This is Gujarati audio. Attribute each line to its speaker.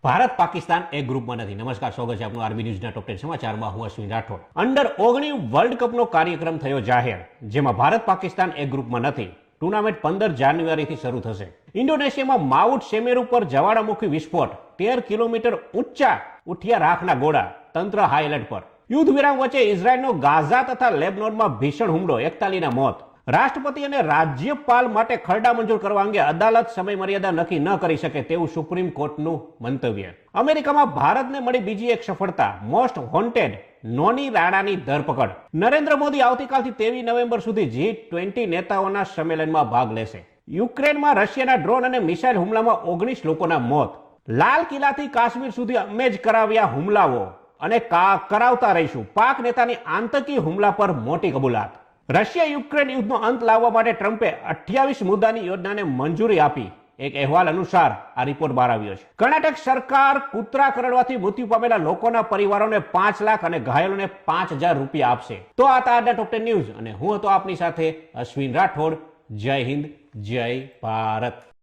Speaker 1: ભારત પાકિસ્તાન એક ગ્રુપમાં નથી. નમસ્કાર, સ્વાગત છે આપનું આરબી ન્યૂઝના ટોપ 10 સમાચારમાં. હું અશ્વિન રાઠોડ. અંડર-19 વર્લ્ડ કપનો કાર્યક્રમ થયો જાહેર, જેમાં ભારત પાકિસ્તાન એક ગ્રુપમાં નથી. ટુર્નામેન્ટ 15 જાન્યુઆરીથી શરૂ થશે. ઇન્ડોનેશિયામાં માઉન્ટ સેમેરુ પર જ્વાળામુખી વિસ્ફોટ, 13 કિલોમીટર ઊંચા ઉઠ્યા રાખના ગોળા, તંત્ર હાઈ એલર્ટ પર. યુદ્ધ વિરામ વચ્ચે ઇઝરાયલનો ગાઝા તથા લેબનોનમાં ભીષણ હુમલો, 41ના મોત. રાષ્ટ્રપતિ અને રાજ્યપાલ માટે ખરડા મંજૂર કરવા અંગે અદાલત સમય મર્યાદા નક્કી ન કરી શકે તેવું સુપ્રીમ કોર્ટનું મંતવ્ય. અમેરિકામાં ભારતને મળી બીજી એક સફળતા, મોસ્ટ વોન્ટેડ નોની રાણાની ધરપકડ. નરેન્દ્ર મોદી આવતીકાલથી 23 નવેમ્બર સુધી G20 નેતાઓના સંમેલનમાં ભાગ લેશે. યુક્રેનમાં રશિયાના ડ્રોન અને મિસાઇલ હુમલામાં 19 લોકોના મોત. લાલ કિલ્લાથી કાશ્મીર સુધી અમે જ કરાવ્યા હુમલાઓ અને કરાવતા રહીશું. પાક નેતાની આતંકી હુમલા પર મોટી કબૂલાત. રશિયા યુક્રેન યુદ્ધનો અંત લાવવા માટે ટ્રમ્પે 28 મુદ્દાની યોજનાને મંજૂરી આપી. એક અહેવાલ અનુસાર આ રિપોર્ટ બહાર આવ્યો છે. કર્ણાટક સરકાર કૂતરા કરડવાથી મૃત્યુ પામેલા લોકોના પરિવારોને 5 લાખ અને ઘાયલોને 5000 રૂપિયા આપશે. તો આ હતા આજના ટોપ 10 ન્યૂઝ અને હું હતો આપની સાથે અશ્વિન રાઠોડ. જય હિન્દ, જય ભારત.